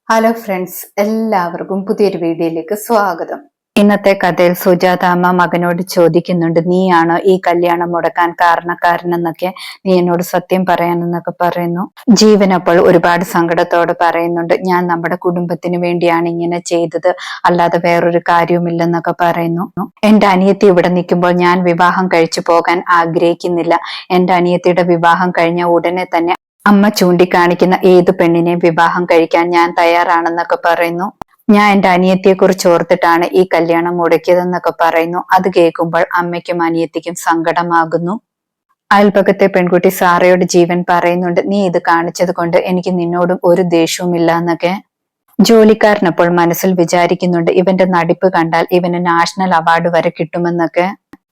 Hello friends, എല്ലാവർക്കും പുതിയൊരു വീഡിയോയിലേക്ക് സ്വാഗതം. ഇന്നത്തെ കഥയിൽ സുജാത അമ്മ മകനോട് ചോദിക്കുന്നുണ്ട്, നീയാണോ ഈ കല്യാണം മുടക്കാൻ കാരണക്കാരനെന്നൊക്കെ, നീ എന്നോട് സത്യം പറയാനെന്നൊക്കെ പറയുന്നു. ജീവൻ അപ്പോൾ ഒരുപാട് സങ്കടത്തോടെ പറയുന്നുണ്ട്, ഞാൻ നമ്മുടെ കുടുംബത്തിന് വേണ്ടിയാണ് ഇങ്ങനെ ചെയ്തത്, അല്ലാതെ വേറൊരു കാര്യവുമില്ലെന്നൊക്കെ പറയുന്നു. എന്റെ അനിയത്തി ഇവിടെ നിൽക്കുമ്പോൾ ഞാൻ വിവാഹം കഴിച്ചു പോകാൻ ആഗ്രഹിക്കുന്നില്ല. എന്റെ അനിയത്തിയുടെ വിവാഹം കഴിഞ്ഞ ഉടനെ തന്നെ അമ്മ ചൂണ്ടിക്കാണിക്കുന്ന ഏത് പെണ്ണിനെയും വിവാഹം കഴിക്കാൻ ഞാൻ തയ്യാറാണെന്നൊക്കെ പറയുന്നു. ഞാൻ എന്റെ അനിയത്തിയെ കുറിച്ച് ഓർത്തിട്ടാണ് ഈ കല്യാണം മുടക്കിയതെന്നൊക്കെ പറയുന്നു. അത് കേൾക്കുമ്പോൾ അമ്മയ്ക്കും അനിയത്തിക്കും സങ്കടമാകുന്നു. അയൽപക്കത്തെ പെൺകുട്ടി സാറയോട് ജീവൻ പറയുന്നുണ്ട്, നീ ഇത് കാണിച്ചത് കൊണ്ട് എനിക്ക് നിന്നോടും ഒരു ദേഷ്യവുമില്ല എന്നൊക്കെ. ജോലിക്കാരനപ്പോൾ മനസ്സിൽ വിചാരിക്കുന്നുണ്ട്, ഇവന്റെ നടിപ്പ് കണ്ടാൽ ഇവന് നാഷണൽ അവാർഡ് വരെ കിട്ടുമെന്നൊക്കെ.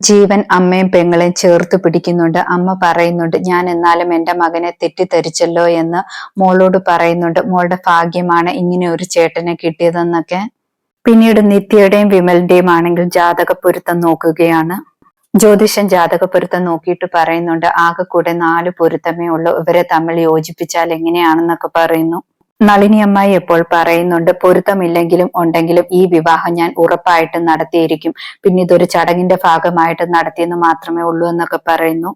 ജീവൻ അമ്മയും പെങ്ങളെയും ചേർത്ത് പിടിക്കുന്നുണ്ട്. അമ്മ പറയുന്നുണ്ട്, ഞാൻ എന്നാലും എന്റെ മകനെ തെറ്റിദ്ധരിച്ചല്ലോ എന്ന് മോളോട് പറയുന്നുണ്ട്. മോളുടെ ഭാഗ്യമാണ് ഇങ്ങനെ ഒരു ചേട്ടനെ കിട്ടിയതെന്നൊക്കെ. പിന്നീട് നിത്യയുടെയും വിമലിന്റെയും ആണെങ്കിൽ ജാതക പൊരുത്തം നോക്കുകയാണ്. ജ്യോതിഷൻ ജാതക പൊരുത്തം നോക്കിയിട്ട് പറയുന്നുണ്ട്, ആകെ കൂടെ 4 പൊരുത്തമേ ഉള്ളൂ, ഇവരെ തമ്മിൽ യോജിപ്പിച്ചാൽ എങ്ങനെയാണെന്നൊക്കെ പറയുന്നു. നളിനി അമ്മായി എപ്പോൾ പറയുന്നുണ്ട്, പൊരുത്തമില്ലെങ്കിലും ഉണ്ടെങ്കിലും ഈ വിവാഹം ഞാൻ ഉറപ്പായിട്ടും നടത്തിയിരിക്കും, പിന്നെ ഇതൊരു ചടങ്ങിന്റെ ഭാഗമായിട്ട് നടത്തിയെന്ന് മാത്രമേ ഉള്ളൂ എന്നൊക്കെ പറയുന്നു.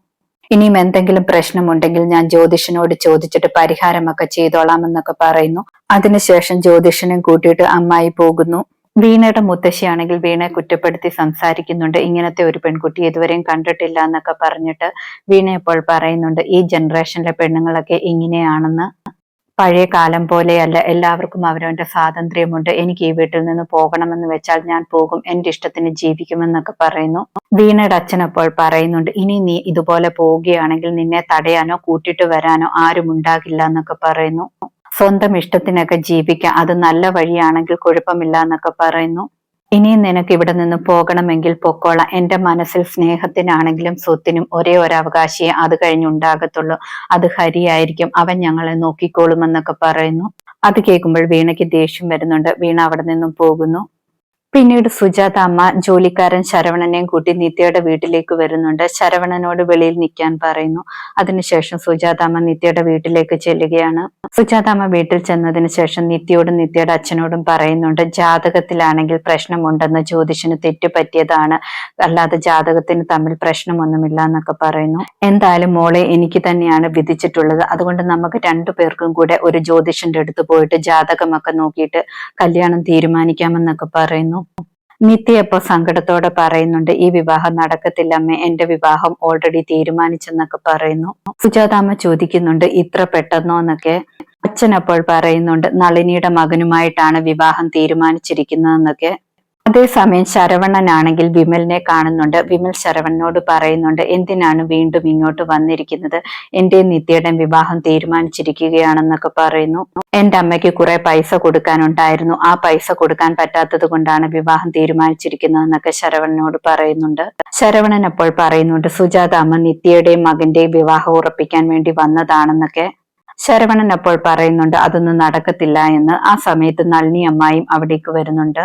ഇനിയും എന്തെങ്കിലും പ്രശ്നമുണ്ടെങ്കിൽ ഞാൻ ജ്യോതിഷനോട് ചോദിച്ചിട്ട് പരിഹാരമൊക്കെ ചെയ്തോളാം എന്നൊക്കെ പറയുന്നു. അതിനുശേഷം ജ്യോതിഷനും കൂട്ടിയിട്ട് അമ്മായി പോകുന്നു. വീണയുടെ മുത്തശ്ശിയാണെങ്കിൽ വീണയെ കുറ്റപ്പെടുത്തി സംസാരിക്കുന്നുണ്ട്, ഇങ്ങനത്തെ ഒരു പെൺകുട്ടി ഇതുവരെയും കണ്ടിട്ടില്ല എന്നൊക്കെ പറഞ്ഞിട്ട്. വീണ ഇപ്പോൾ പറയുന്നുണ്ട്, ഈ ജനറേഷനിലെ പെണ്ണുങ്ങളൊക്കെ ഇങ്ങനെയാണെന്ന്. പഴയ കാലം പോലെയല്ല, എല്ലാവർക്കും അവരവന്റെ സ്വാതന്ത്ര്യമുണ്ട്, എനിക്ക് ഈ വീട്ടിൽ നിന്ന് പോകണമെന്ന് വെച്ചാൽ ഞാൻ പോകും, എന്റെ ഇഷ്ടത്തിന് ജീവിക്കുമെന്നൊക്കെ പറയുന്നു. വീണയുടെ അച്ഛൻ അപ്പോൾ പറയുന്നുണ്ട്, ഇനി നീ ഇതുപോലെ പോവുകയാണെങ്കിൽ നിന്നെ തടയാനോ കൂട്ടിട്ട് വരാനോ ആരും ഉണ്ടാകില്ല എന്നൊക്കെ പറയുന്നു. സ്വന്തം ഇഷ്ടത്തിനൊക്കെ ജീവിക്കാം, അത് നല്ല വഴിയാണെങ്കിൽ കുഴപ്പമില്ല എന്നൊക്കെ പറയുന്നു. ഇനിയും നിനക്ക് ഇവിടെ നിന്ന് പോകണമെങ്കിൽ പൊക്കോളാം, എന്റെ മനസ്സിൽ സ്നേഹത്തിനാണെങ്കിലും സ്വത്തിനും ഒരേ ഒരു അവകാശിയെ അത് കഴിഞ്ഞുണ്ടാകത്തുള്ളൂ, അത് ഹരിയായിരിക്കും, അവൻ ഞങ്ങളെ നോക്കിക്കോളുമെന്നൊക്കെ പറയുന്നു. അത് കേൾക്കുമ്പോൾ വീണയ്ക്ക് ദേഷ്യം വരുന്നുണ്ട്. വീണ അവിടെ നിന്നും പോകുന്നു. പിന്നീട് സുജാത അമ്മ ജോലിക്കാരൻ ശരവണനെയും കൂട്ടി നിത്യയുടെ വീട്ടിലേക്ക് വരുന്നുണ്ട്. ശരവണനോട് വെളിയിൽ നിൽക്കാൻ പറയുന്നു. അതിനുശേഷം സുജാത അമ്മ നിത്യയുടെ വീട്ടിലേക്ക് ചെല്ലുകയാണ്. സുജാത അമ്മ വീട്ടിൽ ചെന്നതിന് ശേഷം നിത്യയോടും നിത്യയുടെ അച്ഛനോടും പറയുന്നുണ്ട്, ജാതകത്തിലാണെങ്കിൽ പ്രശ്നമുണ്ടെന്ന്, ജ്യോതിഷന് തെറ്റുപറ്റിയതാണ്, അല്ലാതെ ജാതകത്തിന് തമ്മിൽ പ്രശ്നമൊന്നുമില്ല എന്നൊക്കെ പറയുന്നു. എന്തായാലും മോളെ എനിക്ക് തന്നെയാണ് വിധിച്ചിട്ടുള്ളത്, അതുകൊണ്ട് നമുക്ക് 2 പേർക്കും കൂടെ ഒരു ജ്യോതിഷന്റെ അടുത്ത് പോയിട്ട് ജാതകമൊക്കെ നോക്കിയിട്ട് കല്യാണം തീരുമാനിക്കാമെന്നൊക്കെ പറയുന്നു. നിത്യ അപ്പൊ സങ്കടത്തോടെ പറയുന്നുണ്ട്, ഈ വിവാഹം നടക്കത്തില്ലമ്മേ, എന്റെ വിവാഹം ഓൾറെഡി തീരുമാനിച്ചെന്നൊക്കെ പറയുന്നു. സുജാതാമ്മ ചോദിക്കുന്നുണ്ട്, ഇത്ര പെട്ടെന്നോ എന്നൊക്കെ. അച്ഛൻ അപ്പോൾ പറയുന്നുണ്ട്, നളിനിയുടെ മകനുമായിട്ടാണ് വിവാഹം തീരുമാനിച്ചിരിക്കുന്നതെന്നൊക്കെ. അതേസമയം ശരവണനാണെങ്കിൽ വിമലിനെ കാണുന്നുണ്ട്. വിമൽ ശരവണനോട് പറയുന്നുണ്ട്, എന്തിനാണ് വീണ്ടും ഇങ്ങോട്ട് വന്നിരിക്കുന്നത്, എന്റെ നിത്യയുടെ വിവാഹം തീരുമാനിച്ചിരിക്കുകയാണെന്നൊക്കെ പറയുന്നു. എന്റെ അമ്മയ്ക്ക് കുറെ പൈസ കൊടുക്കാനുണ്ടായിരുന്നു, ആ പൈസ കൊടുക്കാൻ പറ്റാത്തത് കൊണ്ടാണ് വിവാഹം തീരുമാനിച്ചിരിക്കുന്നതെന്നൊക്കെ ശരവണനോട് പറയുന്നുണ്ട്. ശരവണൻ അപ്പോൾ പറയുന്നുണ്ട്, സുജാത അമ്മ നിത്യയുടെയും മകന്റെയും വിവാഹം ഉറപ്പിക്കാൻ വേണ്ടി വന്നതാണെന്നൊക്കെ. ശരവണൻ അപ്പോൾ പറയുന്നുണ്ട്, അതൊന്നും നടക്കത്തില്ല എന്ന്. ആ സമയത്ത് നളിനി അമ്മായും അവിടേക്ക് വരുന്നുണ്ട്.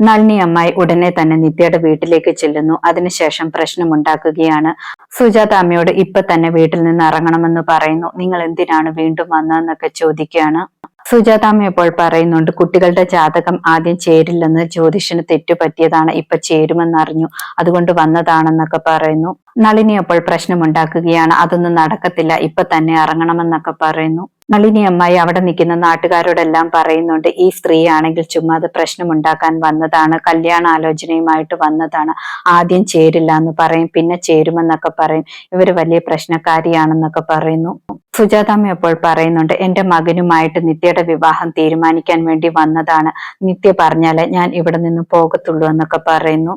നളിനി അമ്മായി ഉടനെ തന്നെ നിത്യയുടെ വീട്ടിലേക്ക് ചെല്ലുന്നു. അതിനുശേഷം പ്രശ്നമുണ്ടാക്കുകയാണ്. സുജാത അമ്മയോട് ഇപ്പൊ തന്നെ വീട്ടിൽ നിന്ന് ഇറങ്ങണമെന്ന് പറയുന്നു. നിങ്ങൾ എന്തിനാണ് വീണ്ടും വന്നതെന്നൊക്കെ ചോദിക്കുകയാണ്. സുജാതാമ്മ ഇപ്പോൾ പറയുന്നുണ്ട്, കുട്ടികളുടെ ജാതകം ആദ്യം ചേരില്ലെന്ന് ജ്യോതിഷന് തെറ്റുപറ്റിയതാണ്, ഇപ്പൊ ചേരുമെന്നറിഞ്ഞു, അതുകൊണ്ട് വന്നതാണെന്നൊക്കെ പറയുന്നു. നളിനി അപ്പോൾ പ്രശ്നമുണ്ടാക്കുകയാണ്, അതൊന്നും നടക്കത്തില്ല, ഇപ്പൊ തന്നെ ഇറങ്ങണമെന്നൊക്കെ പറയുന്നു. നളിനി അമ്മായി അവിടെ നിൽക്കുന്ന നാട്ടുകാരോടെല്ലാം പറയുന്നുണ്ട്, ഈ സ്ത്രീ ആണെങ്കിൽ ചുമ്മാതെ പ്രശ്നമുണ്ടാക്കാൻ വന്നതാണ്, കല്യാണാലോചനയുമായിട്ട് വന്നതാണ്, ആദ്യം ചേരില്ല എന്ന് പറയും, പിന്നെ ചേരുമെന്നൊക്കെ പറയും, ഇവര് വലിയ പ്രശ്നക്കാരിയാണെന്നൊക്കെ പറയുന്നു. സുജാതാമ്മ അപ്പോൾ പറയുന്നുണ്ട്, എന്റെ മകനുമായിട്ട് നിത്യയുടെ വിവാഹം തീരുമാനിക്കാൻ വേണ്ടി വന്നതാണ്, നിത്യ പറഞ്ഞാലേ ഞാൻ ഇവിടെ നിന്ന് പോകത്തുള്ളൂ എന്നൊക്കെ പറയുന്നു.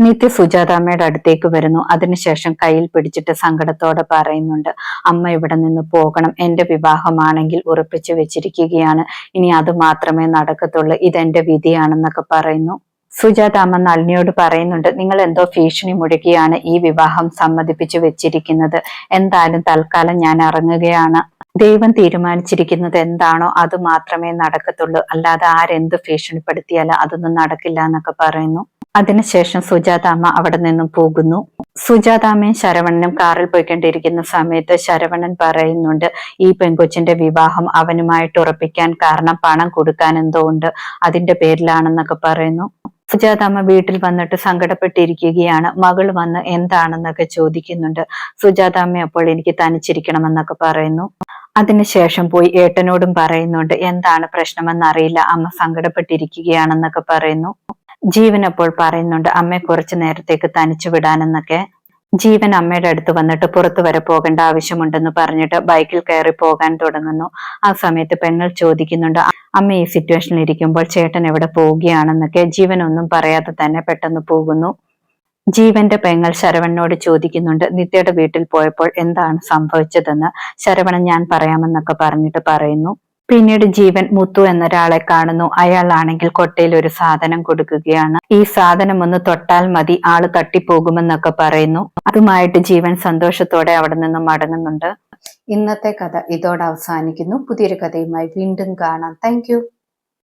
നിത്യ സുജാതാമ്മയുടെ അടുത്തേക്ക് വരുന്നു. അതിനുശേഷം കയ്യിൽ പിടിച്ചിട്ട് സങ്കടത്തോടെ പറയുന്നുണ്ട്, അമ്മ ഇവിടെ നിന്ന് പോകണം, എന്റെ വിവാഹമാണെങ്കിൽ ഉറപ്പിച്ചു വെച്ചിരിക്കുകയാണ്, ഇനി അത് മാത്രമേ നടക്കത്തുള്ളൂ, ഇതെന്റെ വിധിയാണെന്നൊക്കെ പറയുന്നു. സുജാത അമ്മ നളിനിയോട് പറയുന്നുണ്ട്, നിങ്ങൾ എന്തോ ഭീഷണി മുഴക്കിയാണ് ഈ വിവാഹം സമ്മതിപ്പിച്ചു വെച്ചിരിക്കുന്നത്, എന്തായാലും തൽക്കാലം ഞാൻ ഇറങ്ങുകയാണ്, ദൈവം തീരുമാനിച്ചിരിക്കുന്നത് എന്താണോ അത് മാത്രമേ നടക്കത്തുള്ളൂ, അല്ലാതെ ആരെന്ത് ഭീഷണിപ്പെടുത്തിയാലും അതൊന്നും നടക്കില്ല എന്നൊക്കെ പറയുന്നു. അതിനുശേഷം സുജാത അമ്മ അവിടെ നിന്നും പോകുന്നു. സുജാതാമ്മയും ശരവണനും കാറിൽ പോയിക്കൊണ്ടിരിക്കുന്ന സമയത്ത് ശരവണൻ പറയുന്നുണ്ട് ഈ പെൺകൊച്ചിന്റെ വിവാഹം അവനുമായിട്ട് ഉറപ്പിക്കാൻ കാരണം പണം കൊടുക്കാൻ എന്തോ ഉണ്ട്, അതിന്റെ പേരിലാണെന്നൊക്കെ പറയുന്നു. സുജാതാമ്മ വീട്ടിൽ വന്നിട്ട് സങ്കടപ്പെട്ടിരിക്കുകയാണ്. മകൾ വന്ന് എന്താണെന്നൊക്കെ ചോദിക്കുന്നുണ്ട്. സുജാതാമ്മ അപ്പോൾ എനിക്ക് തനിച്ചിരിക്കണമെന്നൊക്കെ പറയുന്നു. അതിനുശേഷം പോയി ഏട്ടനോടും പറയുന്നുണ്ട് എന്താണ് പ്രശ്നമെന്നറിയില്ല, അമ്മ സങ്കടപ്പെട്ടിരിക്കുകയാണെന്നൊക്കെ പറയുന്നു. ജീവൻ അപ്പോൾ പറയുന്നുണ്ട് അമ്മയെ കുറച്ചു നേരത്തേക്ക് തനിച്ചു വിടാനെന്നൊക്കെ. ജീവൻ അമ്മയുടെ അടുത്ത് വന്നിട്ട് പുറത്തു വരെ പോകേണ്ട ആവശ്യമുണ്ടെന്ന് പറഞ്ഞിട്ട് ബൈക്കിൽ കയറി പോകാൻ തുടങ്ങുന്നു. ആ സമയത്ത് പെങ്ങൾ ചോദിക്കുന്നുണ്ട് അമ്മ ഈ സിറ്റുവേഷനിൽ ഇരിക്കുമ്പോൾ ചേട്ടൻ എവിടെ പോവുകയാണെന്നൊക്കെ. ജീവൻ ഒന്നും പറയാതെ തന്നെ പെട്ടെന്ന് പോകുന്നു. ജീവന്റെ പെങ്ങൾ ശരവണനോട് ചോദിക്കുന്നുണ്ട് നിത്യയുടെ വീട്ടിൽ പോയപ്പോൾ എന്താണ് സംഭവിച്ചതെന്ന്. ശരവണൻ ഞാൻ പറയാമെന്നൊക്കെ പറഞ്ഞിട്ട് പറയുന്നു. പിന്നീട് ജീവൻ മുത്തു എന്നൊരാളെ കാണുന്നു. അയാളാണെങ്കിൽ കൊട്ടയിൽ ഒരു സാധനം കൊടുക്കുകയാണ്. ഈ സാധനം ഒന്ന് തൊട്ടാൽ മതി, ആള് തട്ടിപ്പോകുമെന്നൊക്കെ പറയുന്നു. അതുമായിട്ട് ജീവൻ സന്തോഷത്തോടെ അവിടെ നിന്നും മടങ്ങുന്നുണ്ട്. ഇന്നത്തെ കഥ ഇതോടെ അവസാനിക്കുന്നു. പുതിയൊരു കഥയുമായി വീണ്ടും കാണാം. താങ്ക്